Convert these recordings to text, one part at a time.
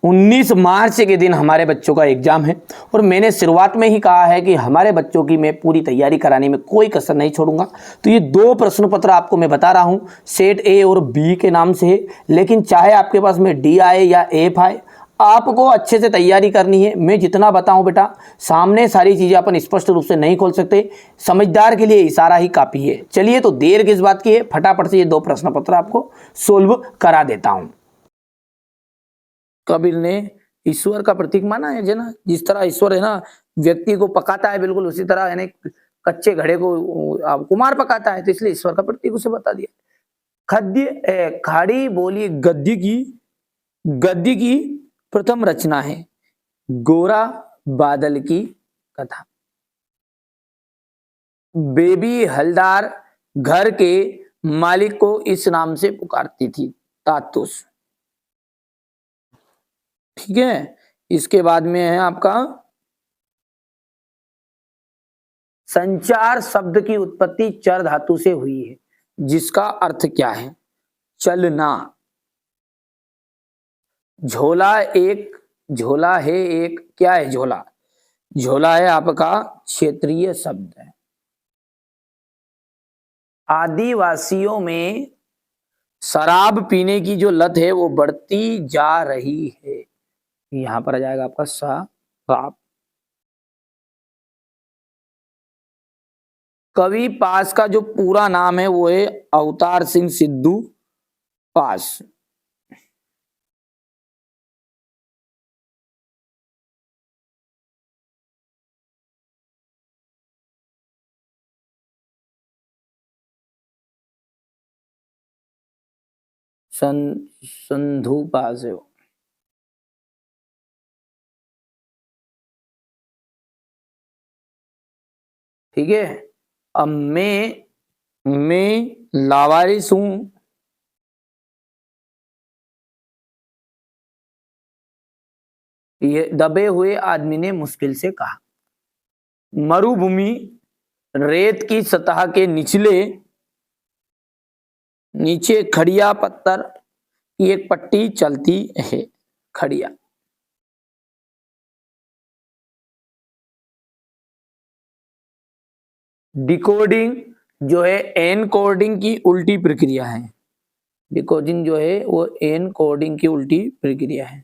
19 मार्च के दिन हमारे बच्चों का एग्जाम है और मैंने शुरुआत में ही कहा है कि हमारे बच्चों की मैं पूरी तैयारी कराने में कोई कसर नहीं छोड़ूंगा। तो ये 2 प्रश्न पत्र आपको मैं बता रहा हूँ, सेट ए और बी के नाम से है, लेकिन चाहे आपके पास में डी आए या एफ आए, आपको अच्छे से तैयारी करनी है। मैं जितना बताऊं बेटा, सामने सारी चीजें अपन स्पष्ट रूप से नहीं खोल सकते, समझदार के लिए इशारा ही काफी है। चलिए तो देर किस बात की है, फटाफट से ये 2 प्रश्न पत्र आपको सोल्व करा देता हूं। कबीर ने ईश्वर का प्रतीक माना है ना, जिस तरह ईश्वर है ना व्यक्ति को पकाता है, बिल्कुल उसी तरह यानी कच्चे घड़े को कुमार पकाता है, तो इसलिए ईश्वर का प्रतीक उसे बता दिया। खाड़ी बोली गद्य की प्रथम रचना है गोरा बादल की कथा। बेबी हलदार घर के मालिक को इस नाम से पुकारती थी, तातुस। ठीक है, इसके बाद में है आपका संचार शब्द की उत्पत्ति चर धातु से हुई है, जिसका अर्थ क्या है? चलना। झोला है एक, क्या है झोला? झोला है आपका क्षेत्रीय शब्द है। आदिवासियों में शराब पीने की जो लत है वो बढ़ती जा रही है, यहां पर आ जाएगा आपका शराब। कवि पास का जो पूरा नाम है वो है अवतार सिंह सिद्धू पास। संधू पास है वो। ठीक है, अब मैं लावारिस हूं। ये दबे हुए आदमी ने मुश्किल से कहा। मरुभूमि रेत की सतह के नीचे खड़िया पत्थर की एक पट्टी चलती है। खड़िया। डिकोडिंग जो है एन कोडिंग की उल्टी प्रक्रिया है। डिकोडिंग जो है वो एन कोडिंग की उल्टी प्रक्रिया है।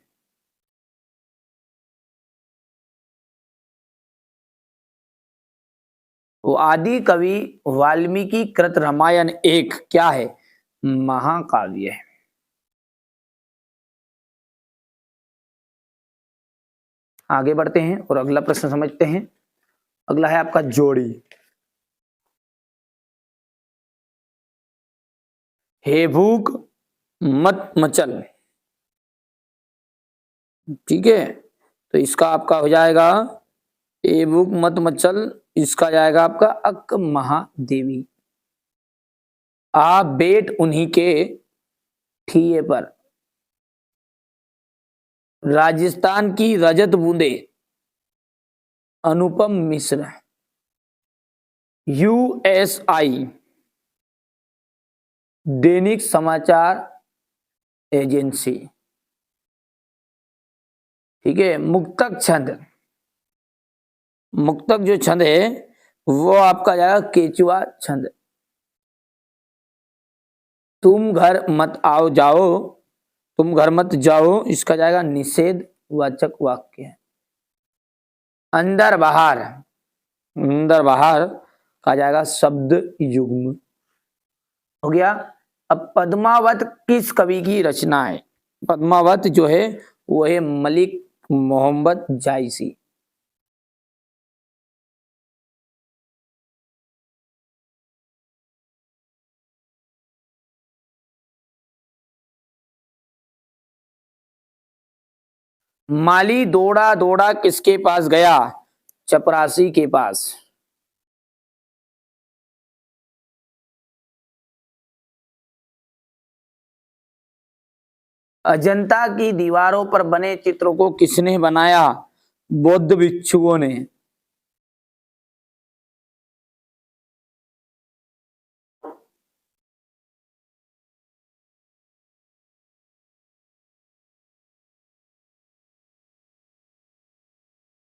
वो आदि कवि वाल्मीकि कृत रामायण एक क्या है? महाकाव्य है। आगे बढ़ते हैं और अगला प्रश्न समझते हैं। अगला है आपका जोड़ी। हे भूख मत मचल। ठीक है, तो इसका आपका हो जाएगा ए भूख मत मचल, इसका जाएगा आपका अक महादेवी। आ बेट उन्हीं के ठिए पर। राजस्थान की रजत बूंदे अनुपम मिश्र। यूएसआई दैनिक समाचार एजेंसी। ठीक है, मुक्तक छंद। मुक्तक जो छंद है वो आपका जाएगा केचुआ छंद। तुम घर मत आओ जाओ, तुम घर मत जाओ, इसका जाएगा निषेध वाचक वाक्य। अंदर बाहर का जाएगा शब्द युग्म। हो गया। अब पद्मावत किस कवि की रचना है? पद्मावत जो है वो है मलिक मोहम्मद जायसी। माली दौड़ा दौड़ा किसके पास गया? चपरासी के पास। अजंता की दीवारों पर बने चित्रों को किसने बनाया? बौद्ध भिक्षुओं ने।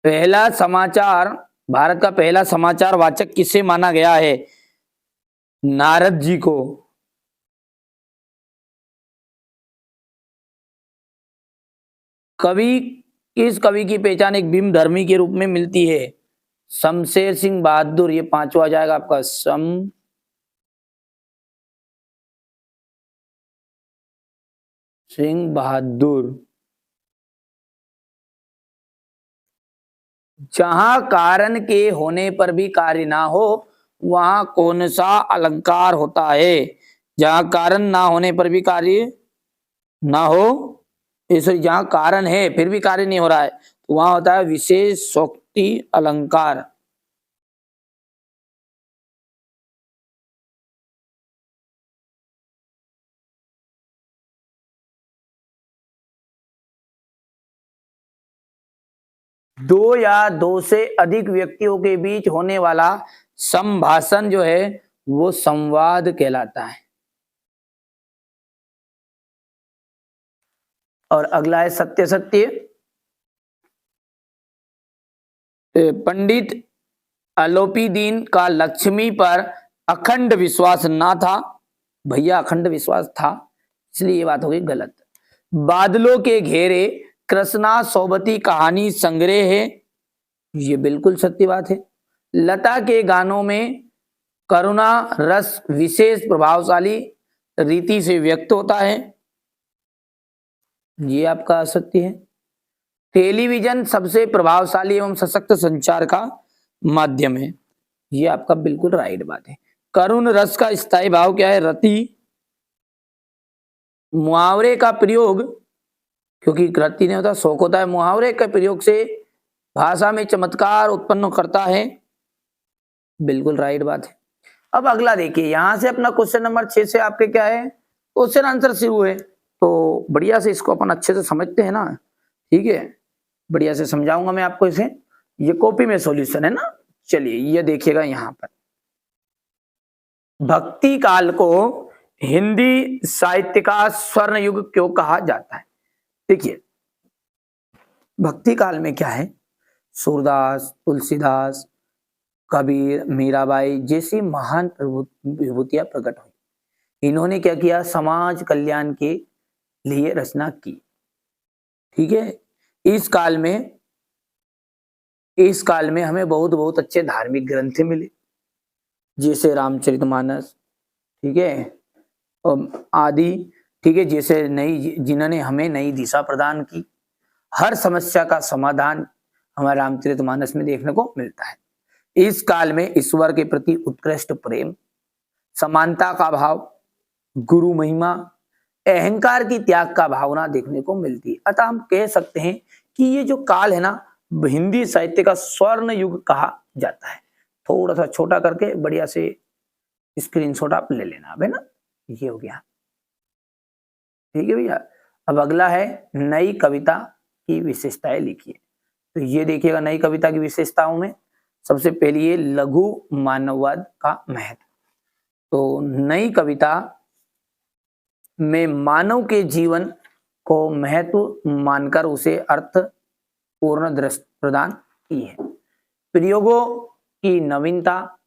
पहला समाचार, भारत का पहला समाचार वाचक किसे माना गया है? नारद जी को। कवि, किस कवि की पहचान एक भीम धर्मी के रूप में मिलती है? शमशेर सिंह बहादुर, ये पांचवा आ जाएगा आपका, सिंह बहादुर। जहां कारण के होने पर भी कार्य ना हो वहां कौन सा अलंकार होता है? जहां कारण ना होने पर भी कार्य ना हो, सॉरी, जहां कारण है फिर भी कार्य नहीं हो रहा है तो वहां होता है विशेषोक्ति अलंकार। दो या दो से अधिक व्यक्तियों के बीच होने वाला संभाषण जो है वो संवाद कहलाता है। और अगला है सत्य सत्य। पंडित अलोपीदीन का लक्ष्मी पर अखंड विश्वास ना था। भैया अखंड विश्वास था, इसलिए ये बात हो गई गलत। बादलों के घेरे कृष्णा सोबती कहानी संग्रह है, ये बिल्कुल सत्य बात है। लता के गानों में करुणा रस विशेष प्रभावशाली रीति से व्यक्त होता है, ये आपका असत्य है। टेलीविजन सबसे प्रभावशाली एवं सशक्त संचार का माध्यम है, ये आपका बिल्कुल राइट बात है। करुण रस का स्थायी भाव क्या है? रति। मुहावरे का प्रयोग, क्योंकि रति नहीं होता शोक होता है, मुहावरे के प्रयोग से भाषा में चमत्कार उत्पन्न करता है, बिल्कुल राइट बात है। अब अगला देखिए, यहां से अपना क्वेश्चन नंबर 6 से आपके क्या है, क्वेश्चन आंसर शुरू है। तो बढ़िया से इसको अपन अच्छे से समझते हैं ना, ठीक है, बढ़िया से समझाऊंगा मैं आपको इसे। ये कॉपी में सॉल्यूशन है ना, चलिए ये देखिएगा। यहां पर भक्ति काल को हिंदी साहित्य का स्वर्ण युग क्यों कहा जाता है? देखिए भक्ति काल में क्या है, सूरदास, तुलसीदास, कबीर, मीराबाई जैसी महान विभूतियां प्रकट हुई। इन्होंने क्या किया, समाज कल्याण के लिए रचना की, ठीक है। इस काल में हमें बहुत बहुत अच्छे धार्मिक ग्रंथ मिले, जैसे रामचरितमानस, ठीक है, आदि, ठीक है, जैसे जिन्होंने हमें नई दिशा प्रदान की। हर समस्या का समाधान हमारे रामचरितमानस में देखने को मिलता है। इस काल में ईश्वर के प्रति उत्कृष्ट प्रेम, समानता का भाव, गुरु महिमा, अहंकार की त्याग का भावना देखने को मिलती है। अतः हम कह सकते हैं कि ये जो काल है ना, हिंदी साहित्य का स्वर्ण युग कहा जाता है। थोड़ा सा छोटा करके बढ़िया से स्क्रीनशॉट आप ले लेना, अब है ना, ये हो गया, ठीक है भैया। अब अगला है नई कविता की विशेषताएं लिखिए। तो ये देखिएगा, नई कविता की विशेषताओं में सबसे पहली है लघु मानववाद का महत्व। तो नई कविता में मानव के जीवन को महत्व मानकर उसे अर्थ पूर्ण दृष्टि प्रदान की है। प्रयोगों की नवीनता,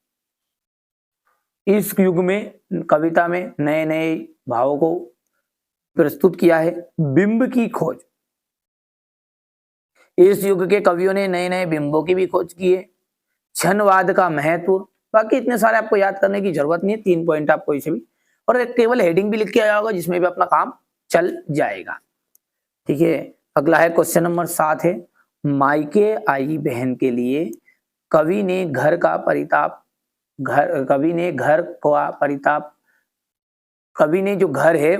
इस युग में कविता में नए नए भावों को प्रस्तुत किया है। बिंब की खोज, इस युग के कवियों ने नए नए बिंबों की भी खोज की है। क्षणवाद का महत्व, बाकी इतने सारे आपको याद करने की जरूरत नहीं है, 3 पॉइंट आपको इसे भी, और एक केवल हेडिंग भी लिख के आया होगा जिसमें भी अपना काम चल जाएगा, ठीक है। अगला है क्वेश्चन नंबर 7 है, मायके आई बहन के लिए कवि ने घर का परिताप, कवि ने जो घर है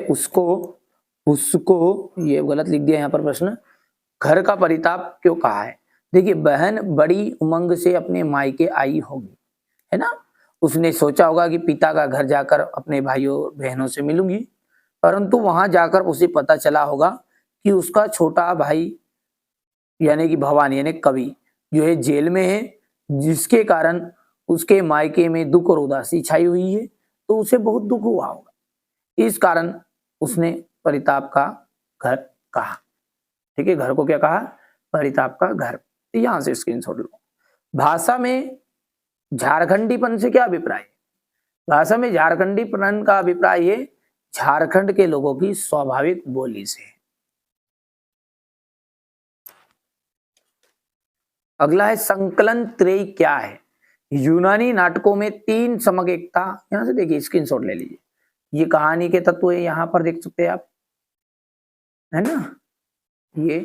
उसको ये गलत लिख दिया यहाँ पर प्रश्न, घर का परिताप क्यों कहा है? देखिए बहन बड़ी उमंग से अपने मायके आई होगी, है ना, उसने सोचा होगा कि पिता का घर जाकर अपने भाइयों बहनों से मिलूंगी, परंतु वहां जाकर उसे पता चला होगा कि उसका छोटा भाई यानी कि भवानी यानी कवि जो है जेल में है, जिसके कारण उसके मायके में दुख और उदासी छाई हुई है, तो उसे बहुत दुख हुआ होगा। इस कारण उसने परिताप का घर कहा, ठीक है, घर को क्या कहा, परिताप का घर। तो यहां से स्क्रीनशॉट लो। भाषा में झारखंडीपन से क्या अभिप्राय है? भाषा में झारखंडीपन का अभिप्राय है झारखंड के लोगों की स्वाभाविक बोली से। अगला है संकलन त्रयी क्या है? यूनानी नाटकों में तीन समक एकता, यहां से देखिए स्क्रीनशॉट ले लीजिए, ये कहानी के तत्व है, यहां पर देख सकते हैं आप, है ना। ये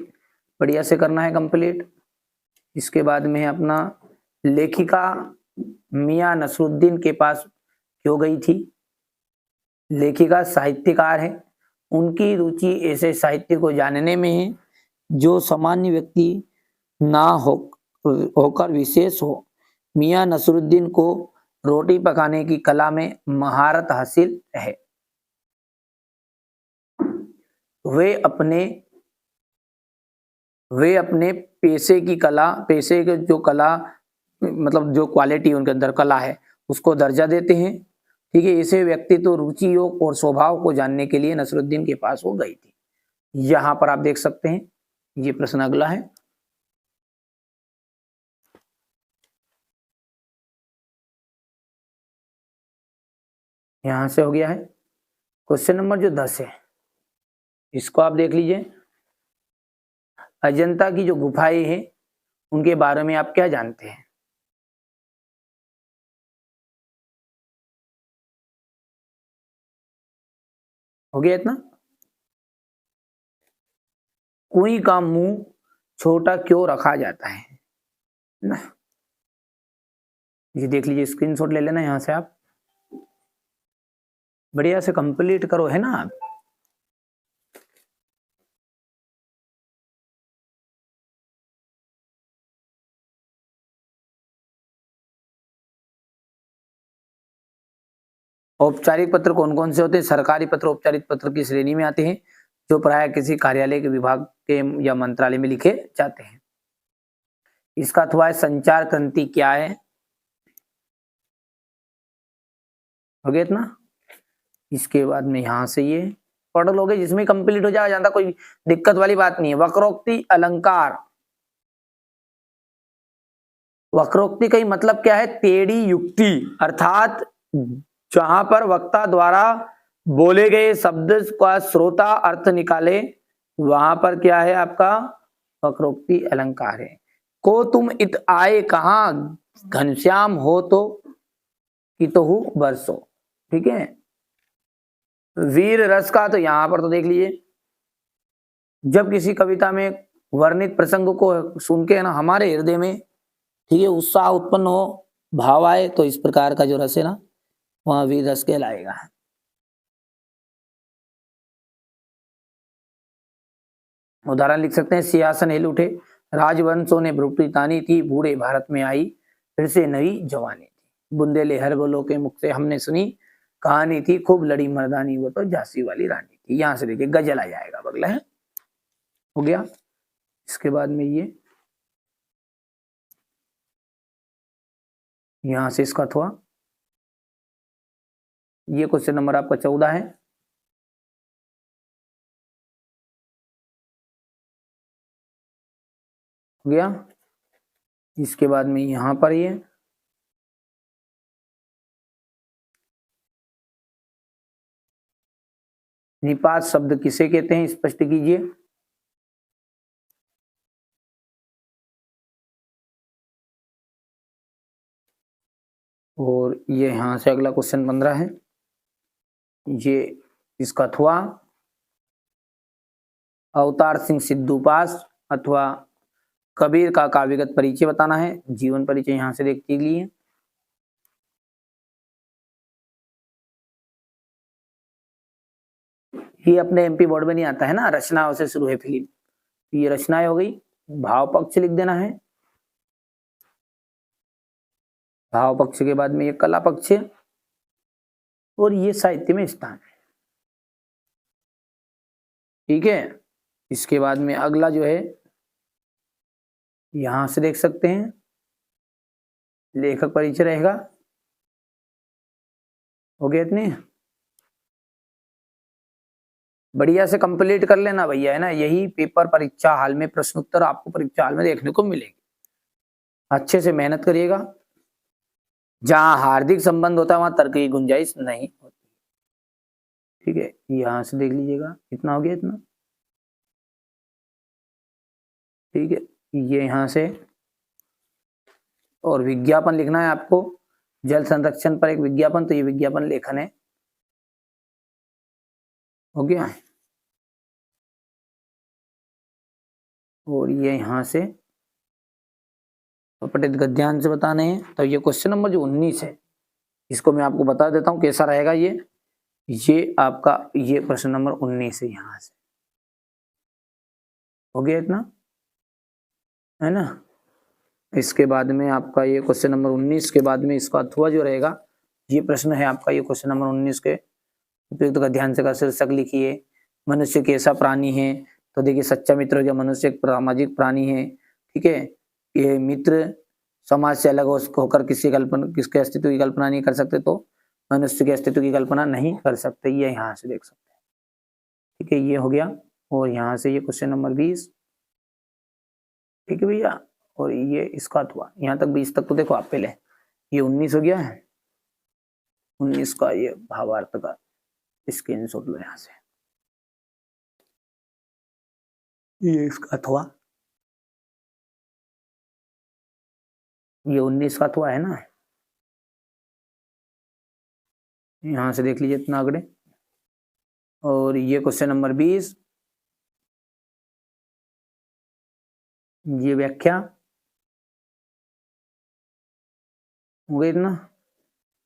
बढ़िया से करना है कंप्लीट। इसके बाद में अपना लेखिका मियां नसरुद्दीन के पास क्यों गई थी? लेखिका साहित्यकार है, उनकी रुचि ऐसे साहित्य को जानने में है जो सामान्य व्यक्ति ना होकर विशेष हो। मियां नसरुद्दीन को रोटी पकाने की कला में महारत हासिल है। वे अपने पेशे के जो कला मतलब जो क्वालिटी उनके अंदर कला है उसको दर्जा देते हैं। ठीक है, इसे व्यक्ति तो रुचियों और स्वभाव को जानने के लिए नसरुद्दीन के पास वो गई थी। यहां पर आप देख सकते हैं, ये प्रश्न अगला है। यहां से हो गया है क्वेश्चन नंबर जो 10 है, इसको आप देख लीजिए। अजंता की जो गुफाएं हैं उनके बारे में आप क्या जानते हैं? हो गया इतना? कुएं का मुंह छोटा क्यों रखा जाता है ना? ये देख लीजिए, स्क्रीनशॉट ले लेना यहां से आप, बढ़िया से कंप्लीट करो, है ना। आप औपचारिक पत्र कौन कौन से होते हैं? सरकारी पत्र औपचारिक पत्र की श्रेणी में आते हैं, जो प्राय किसी कार्यालय के विभाग के या मंत्रालय में लिखे जाते हैं। इसका अथवा संचार क्रांति क्या है? हो गया इतना? इसके बाद में यहां से ये पढ़ लोगे, जिसमें कंप्लीट हो जाएगा, ज्यादा कोई दिक्कत वाली बात नहीं है। वक्रोक्ति अलंकार, वक्रोक्ति का मतलब क्या है? टेढ़ी युक्ति, अर्थात जहां पर वक्ता द्वारा बोले गए शब्द का श्रोता अर्थ निकाले, वहां पर क्या है आपका वक्रोक्ति अलंकार है। को तुम इत आए कहां, घनश्याम हो तो कितहु बरसो। ठीक है, वीर रस का तो यहां पर तो देख लीजिए, जब किसी कविता में वर्णित प्रसंग को सुन के ना हमारे हृदय में, ठीक है, उत्साह उत्पन्न हो, भाव आए, तो इस प्रकार का जो रस है ना वहां वीर रस कहलाएगा। उदाहरण लिख सकते हैं, सिंहासन हिल उठे, राजवंशों ने भ्रुकुटी तानी थी, बूढ़े भारत में आई फिर से नई जवानी थी, बुंदेले हर बोलो के मुख से हमने सुनी, कहानी थी खूब लड़ी मर्दानी, वो तो झांसी वाली रानी थी। यहां से देखिए गजल आ जाएगा, बगला है, हो गया। इसके बाद में ये यहां से इसका थोड़ा, ये क्वेश्चन नंबर आपका 14 है। हो गया। इसके बाद में यहां पर ये निपात शब्द किसे कहते हैं, स्पष्ट कीजिए। और ये यहां से अगला क्वेश्चन 15 है, ये इसका थुआ अवतार सिंह सिद्धू पास अथवा कबीर का काव्यगत परिचय बताना है। जीवन परिचय यहां से देख लीजिए। ये अपने एमपी बोर्ड में नहीं आता है ना, रचनाओं से शुरू है फिल्म, ये रचनाएं हो गई। भाव पक्ष लिख देना है, भाव पक्ष के बाद में ये कला पक्ष है, और ये साहित्य में स्थान है। ठीक है, इसके बाद में अगला जो है यहां से देख सकते हैं, लेखक परिचय रहेगा। हो गया इतने, बढ़िया से कंप्लीट कर लेना भैया, है ना। यही पेपर परीक्षा हाल में प्रश्न उत्तर आपको परीक्षा हाल में देखने को मिलेगी। अच्छे से मेहनत करिएगा। जहां हार्दिक संबंध होता है वहां तर्क की गुंजाइश नहीं होती। ठीक है, यहां से देख लीजिएगा, इतना हो गया, इतना ठीक है। ये यहां से, और विज्ञापन लिखना है आपको, जल संरक्षण पर एक विज्ञापन, तो ये विज्ञापन लेखन है, हो गया। और ये यहां से पठित गद्यांश बताने हैं। तो ये क्वेश्चन नंबर जो 19 है, इसको मैं आपको बता देता हूं कैसा रहेगा। ये आपका ये प्रश्न नंबर 19 है, यहां से हो गया, इतना है ना। इसके बाद में आपका ये क्वेश्चन नंबर 19 के बाद में इसका अथवा जो रहेगा, ये प्रश्न है आपका, ये क्वेश्चन नंबर 19 के उपयुक्त गद्यांश का शीर्षक लिखिए। मनुष्य कैसा प्राणी है? तो देखिए, सच्चा मित्र हो गया, मनुष्य एक सामाजिक प्राणी है। ठीक है, ये मित्र समाज से अलग होकर किसके अस्तित्व की कल्पना नहीं कर सकते, तो मनुष्य के अस्तित्व की कल्पना नहीं कर सकते। ये यहाँ से देख सकते हैं। ठीक है, ये हो गया। और यहाँ से ये क्वेश्चन नंबर 20, ठीक है भैया। और ये इसका हुआ, यहाँ तक 20 तक तो देखो आप पहले, ये 19 हो गया है। 19 का ये भावार्थ का स्क्रीनशॉट लो यहाँ से, ये इसका अथवा, ये 19 का अथवा है ना, यहां से देख लीजिए इतना आगे। और ये क्वेश्चन नंबर 20, ये व्याख्या हो गई इतना।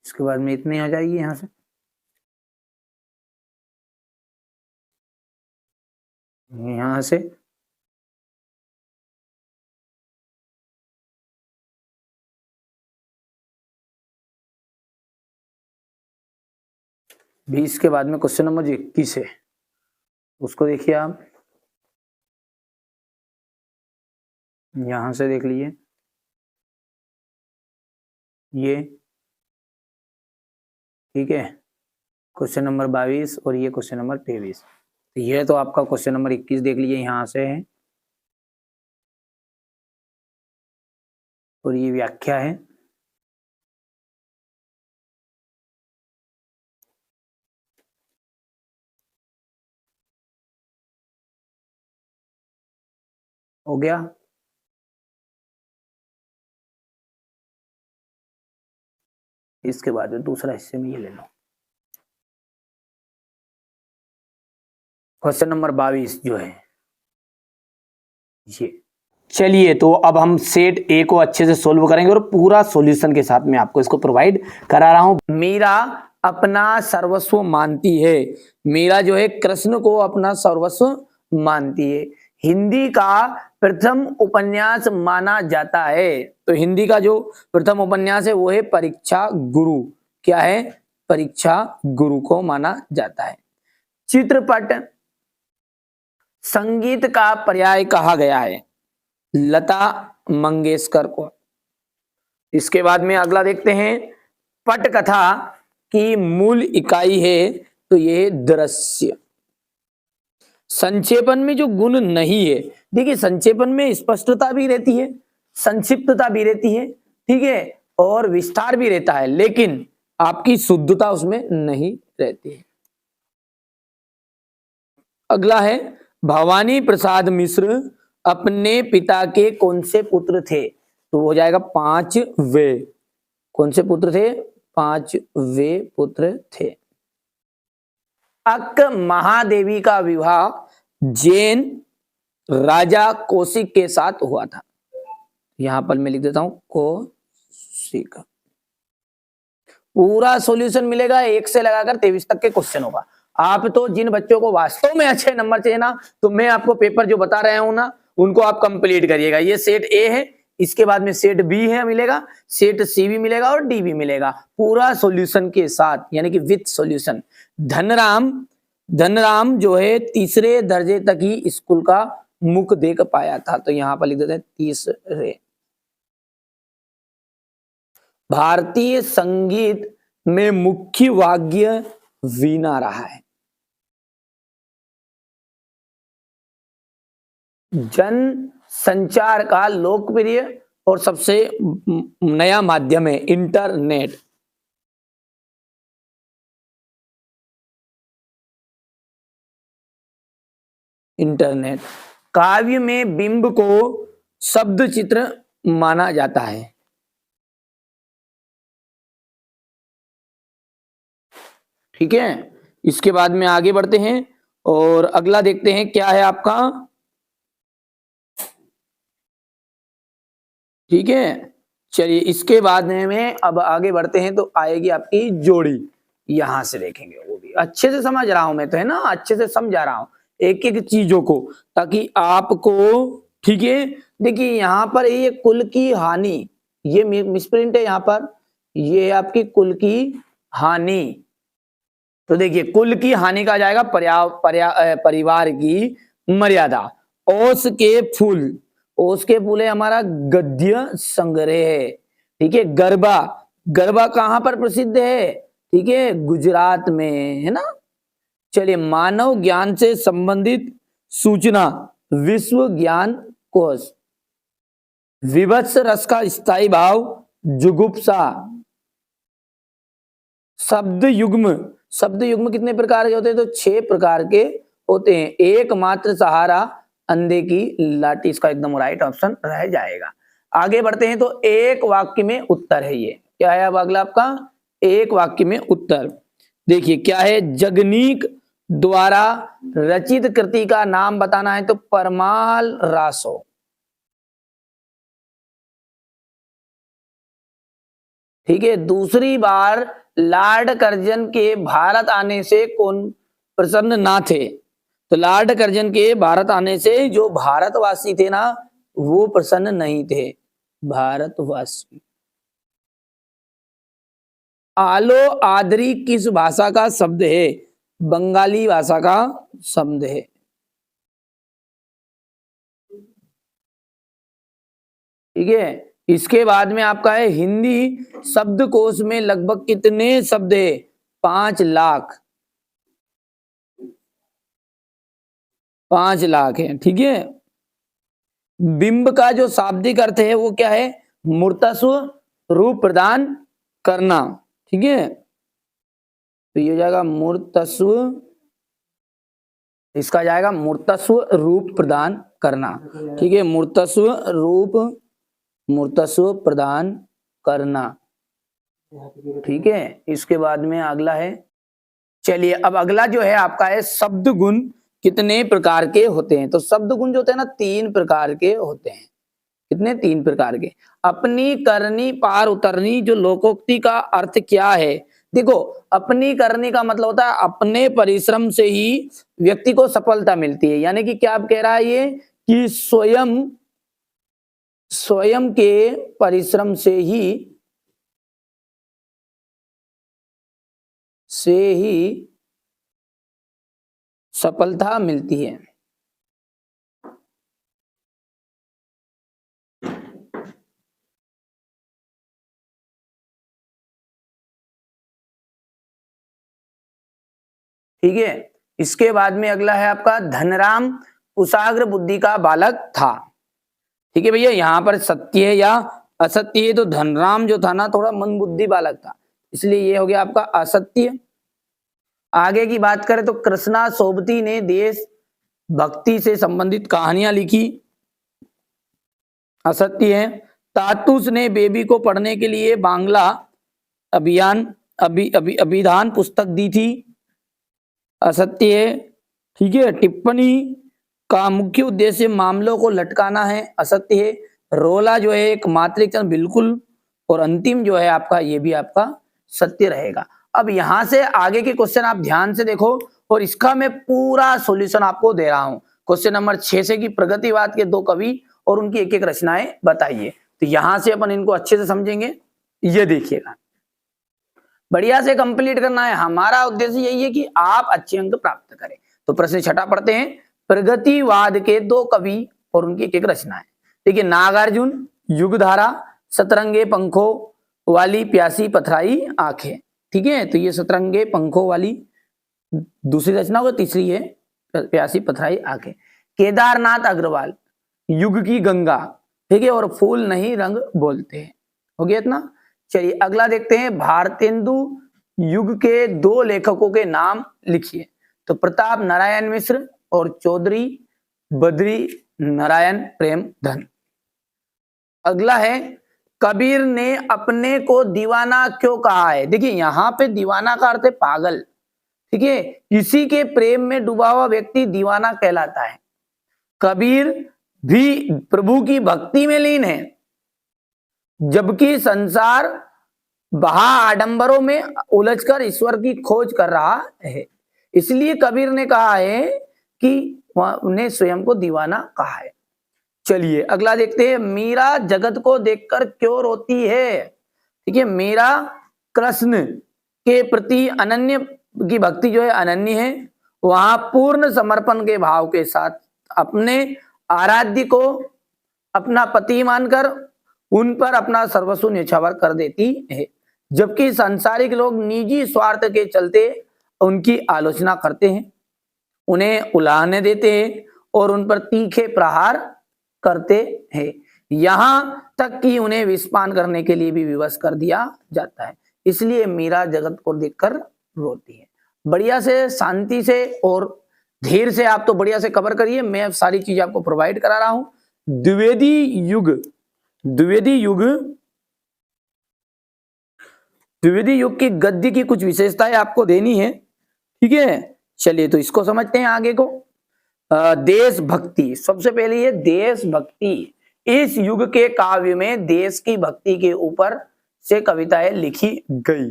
इसके बाद में इतने आ जाएगी यहां से, यहां से बीस के बाद में क्वेश्चन नंबर जो 21 है, उसको देखिए आप, यहां से देख लीजिए, ये ठीक है, क्वेश्चन नंबर 22 और ये क्वेश्चन नंबर 23। तो ये तो आपका क्वेश्चन नंबर 21 देख लीजिए, यहां से है, और ये व्याख्या है। हो गया। इसके बाद में दूसरा हिस्से में ये ले लो, क्वेश्चन नंबर 22 जो है ये। चलिए, तो अब हम सेट ए को अच्छे से सोल्व करेंगे और पूरा सॉल्यूशन के साथ में आपको इसको प्रोवाइड करा रहा हूं। मीरा अपना सर्वस्व मानती है, मीरा जो है कृष्ण को अपना सर्वस्व मानती है। हिंदी का प्रथम उपन्यास माना जाता है, तो हिंदी का जो प्रथम उपन्यास है वो है परीक्षा गुरु। क्या है? परीक्षा गुरु को माना जाता है। चित्रपट संगीत का पर्याय कहा गया है लता मंगेशकर को। इसके बाद में अगला देखते हैं, पटकथा की मूल इकाई है, तो ये दृश्य। संक्षेपण में जो गुण नहीं है, देखिए संक्षेपण में स्पष्टता भी रहती है, संक्षिप्तता भी रहती है, ठीक है, और विस्तार भी रहता है, लेकिन आपकी शुद्धता उसमें नहीं रहती है। अगला है, भवानी प्रसाद मिश्र अपने पिता के कौन से पुत्र थे? तो हो जाएगा 5 वे। कौन से पुत्र थे? 5 वे पुत्र थे। अक्क महादेवी का विवाह जैन राजा कौशिक के साथ हुआ था। यहां पर मैं लिख देता हूं कौशिक। पूरा सॉल्यूशन मिलेगा 1 से लगाकर 23 तक के क्वेश्चन होगा। आप तो जिन बच्चों को वास्तव में अच्छे नंबर चाहिए ना, तो मैं आपको पेपर जो बता रहा हूं ना, उनको आप कंप्लीट करिएगा। ये सेट ए है, इसके बाद में सेट बी है मिलेगा, सेट सी भी मिलेगा और डी भी मिलेगा, पूरा सॉल्यूशन के साथ, यानी कि विथ सॉल्यूशन। धनराम जो है तीसरे दर्जे तक ही स्कूल का मुख देख पाया था, तो यहां पर लिख देते हैं तीसरे। भारतीय संगीत में मुख्य वाद्य वीणा रहा है। जन संचार का लोकप्रिय और सबसे नया माध्यम है इंटरनेट। इंटरनेट। काव्य में बिंब को शब्द चित्र माना जाता है। ठीक है, इसके बाद में आगे बढ़ते हैं और अगला देखते हैं क्या है आपका। ठीक है, चलिए इसके बाद में अब आगे बढ़ते हैं तो आएगी आपकी जोड़ी। यहां से देखेंगे, वो भी अच्छे से समझ रहा हूं मैं तो, है ना, अच्छे से समझा रहा हूं एक एक चीजों को, ताकि आपको, ठीक है। देखिए यहां पर ये कुल की हानि, ये मिसप्रिंट है यहाँ पर, ये है आपकी कुल की हानि। तो देखिए कुल की हानि का जाएगा परिवार की मर्यादा। ओस के फूल, ओस के फूल है हमारा गद्य संग्रह। ठीक है, गरबा, गरबा कहां पर प्रसिद्ध है, ठीक है, गुजरात में, है ना। चलिए, मानव ज्ञान से संबंधित सूचना, विश्व ज्ञान कोश। विभत्स रस का स्थायी भाव, जुगुप्सा। शब्द युग्म, शब्द युग्म कितने प्रकार के होते हैं, तो 6 प्रकार के होते हैं। एकमात्र सहारा, अंधे की लाठी, इसका एकदम राइट ऑप्शन रह जाएगा। आगे बढ़ते हैं तो एक वाक्य में उत्तर है, ये क्या है अब अगला आपका, एक वाक्य में उत्तर। देखिए क्या है, जगनीक द्वारा रचित कृति का नाम बताना है, तो परमाल रासो। ठीक है, दूसरी बार लॉर्ड कर्जन के भारत आने से कौन प्रसन्न ना थे, तो लॉर्ड कर्जन के भारत आने से जो भारतवासी थे ना, वो प्रसन्न नहीं थे, भारतवासी। आलो आदरी किस भाषा का शब्द है, बंगाली भाषा का शब्द है। ठीक है, इसके बाद में आपका है हिंदी शब्दकोश में लगभग कितने शब्द है, 5 लाख, 5 लाख है। ठीक है, बिंब का जो शाब्दिक अर्थ है वो क्या है, मूर्तस्व रूप प्रदान करना। ठीक है, तो ये हो जाएगा मूर्तस्व, इसका जाएगा मूर्तस्व रूप प्रदान करना। ठीक है, मूर्तस्व रूप, मूर्तस्व प्रदान करना। ठीक है, इसके बाद में अगला है, चलिए अब अगला जो है आपका है शब्द गुण कितने प्रकार के होते हैं, तो शब्द गुण जो होते हैं ना 3 प्रकार के होते हैं। कितने, 3 प्रकार के। अपनी करनी पार उतरनी, जो लोकोक्ति का अर्थ क्या है, देखो अपनी करनी का मतलब होता है अपने परिश्रम से ही व्यक्ति को सफलता मिलती है, यानी कि क्या आप कह रहा है ये, कि स्वयं के परिश्रम से ही सफलता मिलती है। ठीक है, इसके बाद में अगला है आपका धनराम कुशाग्र बुद्धि का बालक था। ठीक है भैया, यहां पर सत्य है या असत्य है, तो धनराम जो था ना थोड़ा मंदबुद्धि बालक था, इसलिए ये हो गया आपका असत्य। आगे की बात करें तो कृष्णा सोबती ने देश भक्ति से संबंधित कहानियां लिखी, असत्य है। तातुस ने बेबी को पढ़ने के लिए बांग्ला अभिधान पुस्तक दी थी, असत्य है। ठीक है, टिप्पणी का मुख्य उद्देश्य मामलों को लटकाना है, असत्य है। रोला जो है एक मातृक, बिल्कुल। और अंतिम जो है आपका, ये भी आपका सत्य रहेगा। अब यहां से आगे के क्वेश्चन आप ध्यान से देखो, और इसका मैं पूरा सॉल्यूशन आपको दे रहा हूं। क्वेश्चन नंबर 6 से कि प्रगतिवाद के 2 कवि और उनकी एक एक रचनाएं बताइए, तो यहां से अपन इनको अच्छे से समझेंगे। ये देखिएगा, बढ़िया से कंप्लीट करना है, हमारा उद्देश्य यही है कि आप अच्छे अंक प्राप्त करें। तो प्रश्न 6 पढ़ते हैं, प्रगतिवाद के 2 कवि और उनकी एक एक रचनाएं। देखिए, नागार्जुन, युगधारा, सतरंगे पंखों वाली प्यासी पथराई आंखें। ठीक है, तो ये सतरंगे पंखों वाली दूसरी रचना होगी, तीसरी है प्यासी पथराई आंखें। केदारनाथ अग्रवाल, युग की गंगा, ठीक है, और फूल नहीं रंग बोलते हैं। हो गया इतना। चलिए अगला देखते हैं, भारतेंदु युग के दो लेखकों के नाम लिखिए। तो प्रताप नारायण मिश्र और चौधरी बद्री नारायण प्रेमधन। अगला है, कबीर ने अपने को दीवाना क्यों कहा है। देखिए यहां पे दीवाना का अर्थ है पागल। ठीक है, किसी के प्रेम में डूबा हुआ व्यक्ति दीवाना कहलाता है। कबीर भी प्रभु की भक्ति में लीन है, जबकि संसार बहा आडंबरों में उलझकर ईश्वर की खोज कर रहा है। इसलिए कबीर ने कहा है कि उन्हें स्वयं को दीवाना कहा है। चलिए अगला देखते हैं, मीरा जगत को देखकर क्यों रोती है। ठीक है, मीरा कृष्ण के प्रति अनन्य की भक्ति जो है अनन्य है। वहां पूर्ण समर्पण के भाव के साथ अपने आराध्य को अपना पति मानकर उन पर अपना सर्वस्व न्यौछावर कर देती है, जबकि सांसारिक लोग निजी स्वार्थ के चलते उनकी आलोचना करते हैं, उन्हें उलाहने देते हैं और उन पर तीखे प्रहार करते हैं, यहां तक कि उन्हें विषपान करने के लिए भी विवश कर दिया जाता है। इसलिए मीरा जगत को देखकर रोती है। बढ़िया से शांति से और धीरे से आप तो बढ़िया से कवर करिए, मैं सारी चीज आपको प्रोवाइड करा रहा हूं। द्विवेदी युग, द्विवेदी युग, द्विवेदी युग की गद्य की कुछ विशेषताएं आपको देनी है। ठीक है, चलिए तो इसको समझते हैं आगे को। देशभक्ति, सबसे पहले ये देशभक्ति। इस युग के काव्य में देश की भक्ति के ऊपर से कविताएं लिखी गई।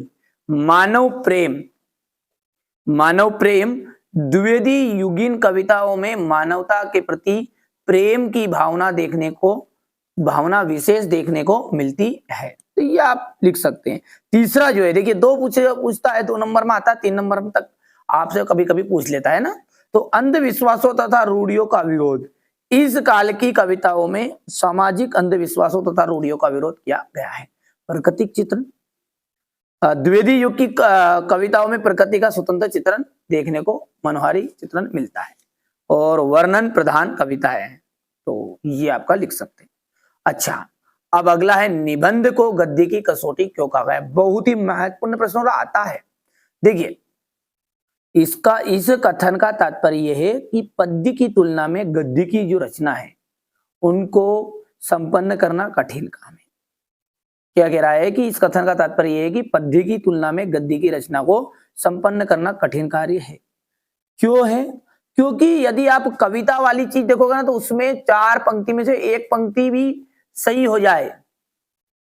मानव प्रेम, मानव प्रेम, द्विवेदी युगीन कविताओं में मानवता के प्रति प्रेम की भावना देखने को, भावना विशेष देखने को मिलती है। तो ये आप लिख सकते हैं। तीसरा जो है, देखिए दो पूछता है, 2 नंबर में आता है, 3 नंबर तक आपसे कभी कभी पूछ लेता है ना। तो अंधविश्वासों तथा रूढ़ियों का विरोध। इस काल की कविताओं में सामाजिक अंधविश्वासों तथा रूढ़ियों का विरोध किया गया है। प्राकृतिक चित्रण, द्विवेदी युग की कविताओं में प्रकृति का स्वतंत्र चित्रण देखने को, मनोहारी चित्रण मिलता है और वर्णन प्रधान कविता है। तो ये आपका लिख सकते हैं। अच्छा, अब अगला है, निबंध को गद्य की कसौटी क्यों कहा गया। बहुत ही महत्वपूर्ण प्रश्न आता है। देखिए इसका, इस कथन का तात्पर्य यह है कि पद्य की तुलना में गद्य की जो रचना है उनको संपन्न करना कठिन काम है। क्या कह रहा है कि इस कथन का तात्पर्य यह है कि पद्य की तुलना में गद्य की रचना को संपन्न करना कठिन कार्य है। क्यों है? क्योंकि यदि आप कविता वाली चीज देखोगे ना तो उसमें 4 पंक्ति में से एक पंक्ति भी सही हो जाए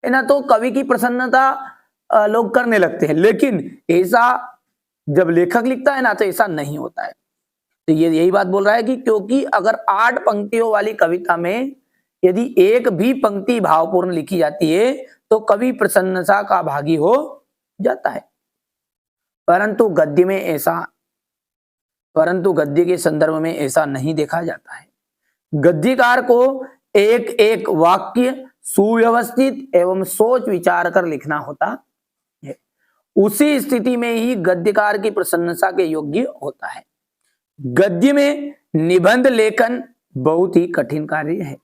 है ना, तो कवि की प्रसन्नता लोग करने लगते हैं। लेकिन ऐसा जब लेखक लिखता है ना तो ऐसा नहीं होता है। तो ये यही बात बोल रहा है कि क्योंकि अगर 8 पंक्तियों वाली कविता में यदि एक भी पंक्ति भावपूर्ण लिखी जाती है तो कवि प्रसन्नता का भागी हो जाता है, परंतु गद्य के संदर्भ में ऐसा नहीं देखा जाता है। गद्यकार को एक एक वाक्य सुव्यवस्थित एवं सोच विचार कर लिखना होता है। उसी स्थिति में ही गद्यकार की प्रशंसा के योग्य होता है। गद्य में निबंध लेखन बहुत ही कठिन कार्य है।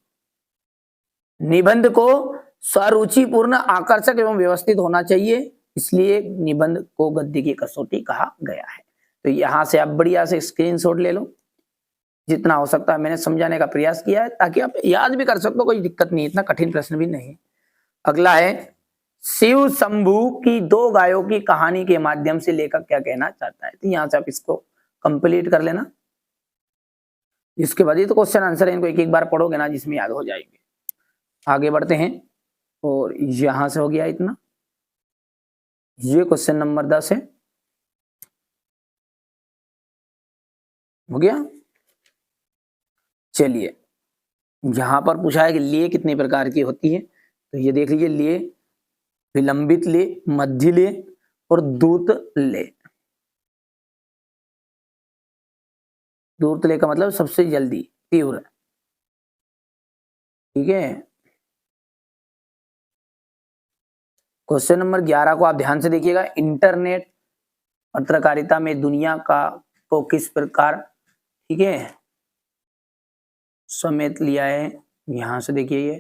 निबंध को स्वरुचिपूर्ण, आकर्षक एवं व्यवस्थित होना चाहिए, इसलिए निबंध को गद्य की कसौटी कहा गया है। तो यहां से आप बढ़िया से स्क्रीनशॉट ले लो, जितना हो सकता है मैंने समझाने का प्रयास किया है ताकि आप याद भी कर सको, कोई दिक्कत नहीं, इतना कठिन प्रश्न भी नहीं। अगला है, शिव शंभू की 2 गायों की कहानी के माध्यम से लेखक क्या कहना चाहता है। तो यहां से आप इसको कंप्लीट कर लेना। इसके बाद ये तो क्वेश्चन आंसर है, इनको एक एक बार पढ़ोगे ना जिसमें याद हो जाएंगे। आगे बढ़ते हैं और यहां से हो गया इतना। ये क्वेश्चन नंबर 10 है, हो गया। चलिए यहां पर पूछा है कि ले कितने प्रकार की होती है, तो ये देख लीजिए, ले, विलंबित ले, मध्य ले और द्रुत ले। द्रुत ले का मतलब सबसे जल्दी, तीव्र। ठीक है, क्वेश्चन नंबर 11 को आप ध्यान से देखिएगा। इंटरनेट पत्रकारिता में दुनिया को किस प्रकार, ठीक है, समेत लिया है। यहां से देखिए, ये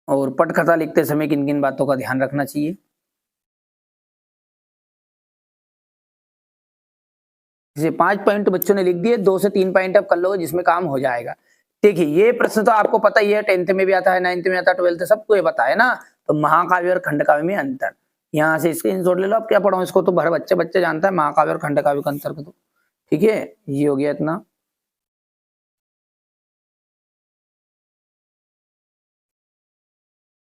और पटकथा लिखते समय किन किन बातों का ध्यान रखना चाहिए। जैसे 5 पॉइंट बच्चों ने लिख दिए, 2 से 3 पॉइंट आप कर लो जिसमें काम हो जाएगा। देखिए ये प्रश्न तो आपको पता ही है, 10th में भी आता है, 9th में आता है, 12th सबको ये पता है ना। तो महाकाव्य और खंडकाव्य में अंतर, यहाँ से स्क्रीनशॉट ले लो। आप क्या पढ़ो इसको तो भर बच्चे जानता है महाकाव्य और खंडकाव्य का अंतर को तो। ठीक है, ये हो गया इतना।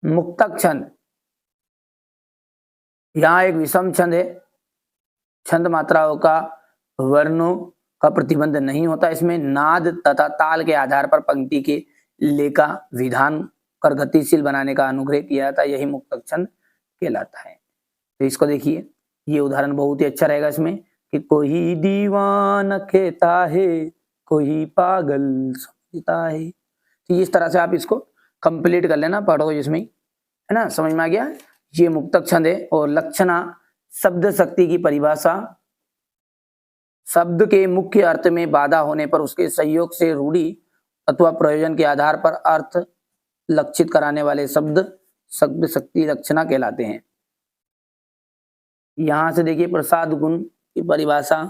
मुक्तक छंद, यहाँ एक विषम छंद है, छंद मात्राओं का वर्णों का प्रतिबंध नहीं होता। इसमें नाद तथा ताल के आधार पर पंक्ति के लेखा विधान कर गतिशील बनाने का अनुग्रह किया जाता है, यही मुक्तक छंद कहलाता है। तो इसको देखिए, ये उदाहरण बहुत ही अच्छा रहेगा इसमें कि कोई दीवाना कहता है, कोई पागल समझता है। तो इस तरह से आप इसको कंप्लीट कर लेना, पढ़ो जिसमें, है ना, समझ में आ गया। ये मुक्तक छंद है। और लक्षणा शब्द शक्ति की परिभाषा, शब्द के मुख्य अर्थ में बाधा होने पर उसके सहयोग से रूढ़ि अथवा प्रयोजन के आधार पर अर्थ लक्षित कराने वाले शब्द शब्द शक्ति लक्षणा कहलाते हैं। यहां से देखिए प्रसाद गुण की परिभाषा,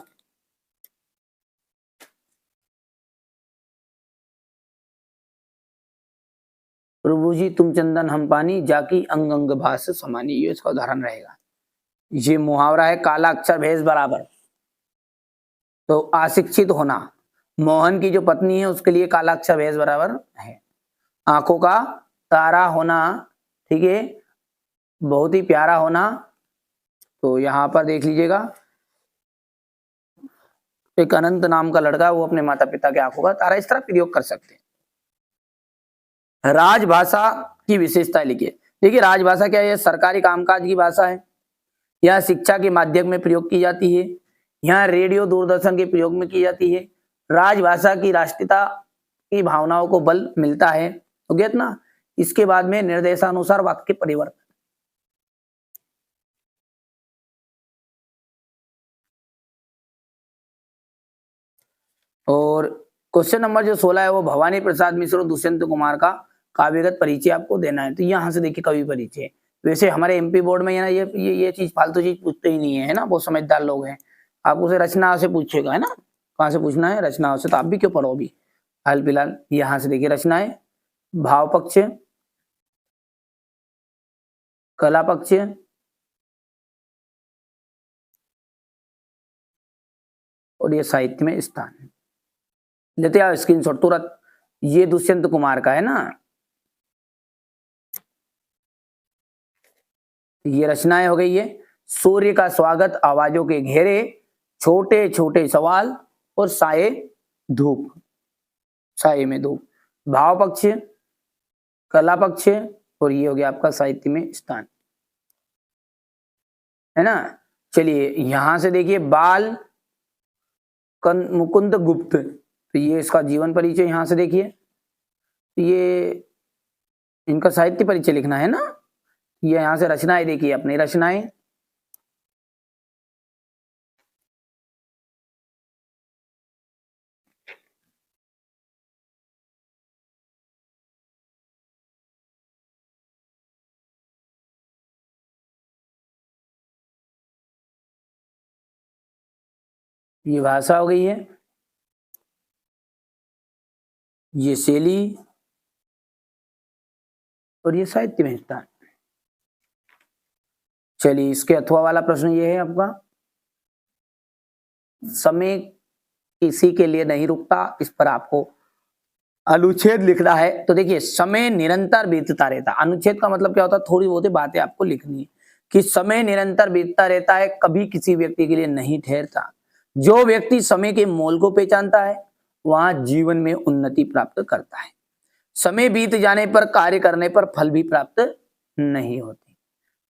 प्रभु जी तुम चंदन हम पानी, जाकी अंग अंग भास समानी, ये इसका उदाहरण रहेगा। ये मुहावरा है, काला अक्षर भैंस बराबर। तो अशिक्षित होना, मोहन की जो पत्नी है उसके लिए काला अक्षर भैंस बराबर है। आंखों का तारा होना, ठीक है, बहुत ही प्यारा होना। तो यहां पर देख लीजिएगा, एक अनंत नाम का लड़का, वो अपने माता पिता के आंखों का तारा, इस तरह प्रयोग कर सकते हैं। राजभाषा की विशेषता लिखिए। देखिए राजभाषा क्या है, सरकारी कामकाज की भाषा है, यह शिक्षा के माध्यम में प्रयोग की जाती है, यहाँ रेडियो दूरदर्शन के प्रयोग में की जाती है। राजभाषा की राष्ट्रीयता की भावनाओं को बल मिलता है, हो गया ना। इसके बाद में निर्देशानुसार वाक्य परिवर्तन, और क्वेश्चन नंबर जो 16 है वो भवानी प्रसाद मिश्र और दुष्यंत कुमार का काव्यगत परिचय आपको देना है। तो यहाँ से देखिए कवि परिचय, वैसे हमारे एमपी बोर्ड में ना ये चीज फालतू चीज पूछते ही नहीं है ना, बहुत समझदार लोग हैं। आपको उसे रचना से पूछेगा, है ना, कहाँ से पूछना है, रचनाओं से। तो आप भी क्यों पढ़ो अभी हाल फिलहाल। यहाँ से देखिए रचनाएं, भाव पक्ष, कला पक्ष, और ये साहित्य में स्थान। लेते आओ स्क्रीनशॉट तुरंत। ये दुष्यंत कुमार का है ना, ये रचनाएं हो गई है। सूर्य का स्वागत, आवाजों के घेरे, छोटे छोटे सवाल, और साए धूप, साए में धूप। भाव पक्ष, कला पक्ष, और ये हो गया आपका साहित्य में स्थान, है ना। चलिए यहां से देखिए बाल मुकुंद गुप्त, तो ये इसका जीवन परिचय यहां से देखिए। ये इनका साहित्य परिचय लिखना है ना। ये यहां से रचनाएं देखिए, अपनी रचनाएं, ये भाषा हो गई है, ये शैली, और ये साहित्य में स्थान। चलिए इसके अथवा वाला प्रश्न ये है आपका, समय किसी के लिए नहीं रुकता, इस पर आपको अनुच्छेद लिखना है। तो देखिए समय निरंतर बीतता रहता, अनुच्छेद का मतलब क्या होता है, थोड़ी बहुत बातें आपको लिखनी है कि समय निरंतर बीतता रहता है, कभी किसी व्यक्ति के लिए नहीं ठहरता। जो व्यक्ति समय के मोल को पहचानता है वहां जीवन में उन्नति प्राप्त करता है। समय बीत जाने पर, कार्य करने पर फल भी प्राप्त नहीं होती,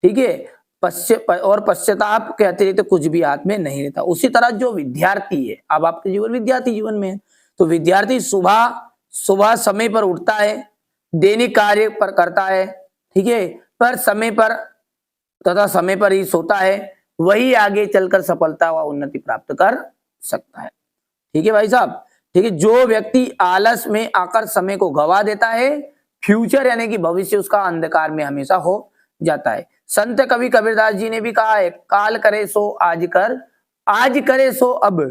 ठीक है। पश्चाताप के अतिरिक्त कुछ भी हाथ में नहीं रहता। उसी तरह जो विद्यार्थी है, अब आपके जीवन विद्यार्थी जीवन में है, तो विद्यार्थी सुबह समय पर उठता है, दैनिक कार्य पर करता है, ठीक है, पर समय पर तथा समय पर ही सोता है, वही आगे चलकर सफलता व उन्नति प्राप्त कर सकता है, ठीक है भाई साहब। ठीक है, जो व्यक्ति आलस में आकर समय को गवा देता है फ्यूचर यानी कि भविष्य उसका अंधकार में हमेशा हो जाता है। संत कवि कबीरदास जी ने भी कहा है, काल करे सो आज कर, आज करे सो अब,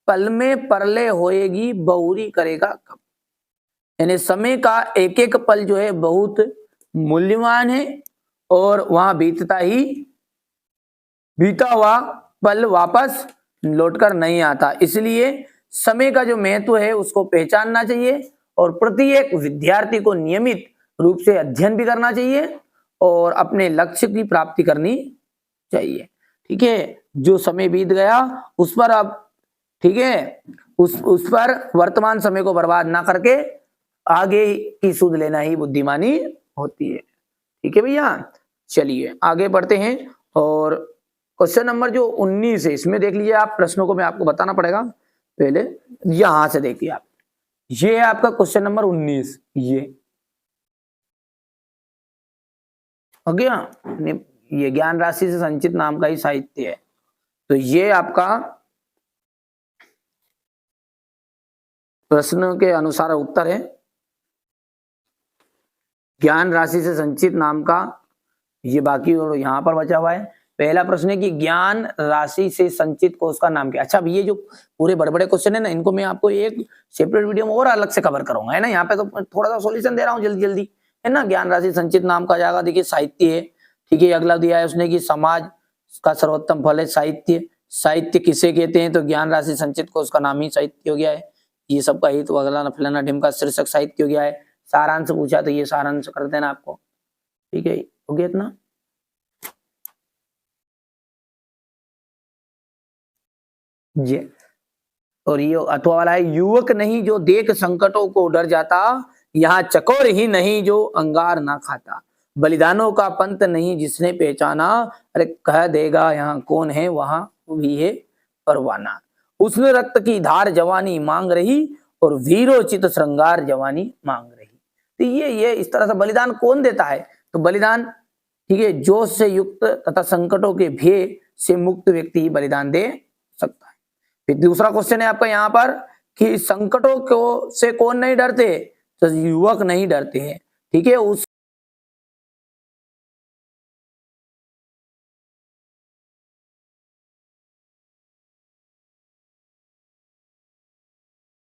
पल में परले होएगी बहुरी करेगा कब। यानी समय का एक एक पल जो है बहुत मूल्यवान है और वहां बीता हुआ पल वापस लौटकर नहीं आता। इसलिए समय का जो महत्व है उसको पहचानना चाहिए और प्रत्येक विद्यार्थी को नियमित रूप से अध्ययन भी करना चाहिए और अपने लक्ष्य की प्राप्ति करनी चाहिए। ठीक है, जो समय बीत गया उस पर अब, ठीक है, उस पर वर्तमान समय को बर्बाद ना करके आगे की सुध लेना ही बुद्धिमानी होती है। ठीक है भैया, चलिए आगे बढ़ते हैं और क्वेश्चन नंबर जो 19 है इसमें देख लीजिए आप, प्रश्नों को मैं आपको बताना पड़ेगा पहले, यहां से देखिए आप, ये है आपका क्वेश्चन नंबर 19, ये हो गया। ये ज्ञान राशि से संचित नाम का ही साहित्य है। तो ये आपका प्रश्न के अनुसार उत्तर है, ज्ञान राशि से संचित नाम का, ये बाकी और यहां पर बचा हुआ है। पहला प्रश्न है कि ज्ञान राशि से संचित कोष का नाम क्या। अच्छा, ये जो पूरे बड़े बड़े क्वेश्चन है ना, इनको मैं आपको एक सेपरेट वीडियो में और अलग से कवर करूंगा, है ना। यहाँ पे तो थोड़ा सा सॉल्यूशन दे रहा हूँ जल्दी जल्दी, है ना। ज्ञान राशि संचित नाम का जाएगा, देखिए साहित्य है। ठीक है, अगला दिया है उसने कि समाज का सर्वोत्तम फल है साहित्य। साहित्य किसे कहते हैं, तो ज्ञान राशि संचित कोष का नाम ही साहित्य हो गया है। ये सबका हित अगला फलाना ढिमका शीर्षक साहित्य हो गया है। सारांश पूछा तो ये सारांश कर देना आपको। ठीक है, हो गया इतना। ये और ये अथवा वाला है, युवक नहीं जो देख संकटों को डर जाता, यहाँ चकोर ही नहीं जो अंगार ना खाता। बलिदानों का पंत नहीं जिसने पहचाना, अरे कह देगा यहाँ कौन है वहां भी है परवाना। उसने रक्त की धार जवानी मांग रही और वीरोचित श्रृंगार जवानी मांग रही। तो ये इस तरह से बलिदान कौन देता है, तो बलिदान, ठीक है, जोश से युक्त तथा संकटों के भय से मुक्त व्यक्ति ही बलिदान दे सकता है। फिर दूसरा क्वेश्चन है आपका यहाँ पर कि संकटों को से कौन नहीं डरते, तो युवक नहीं डरते हैं। ठीक है, उस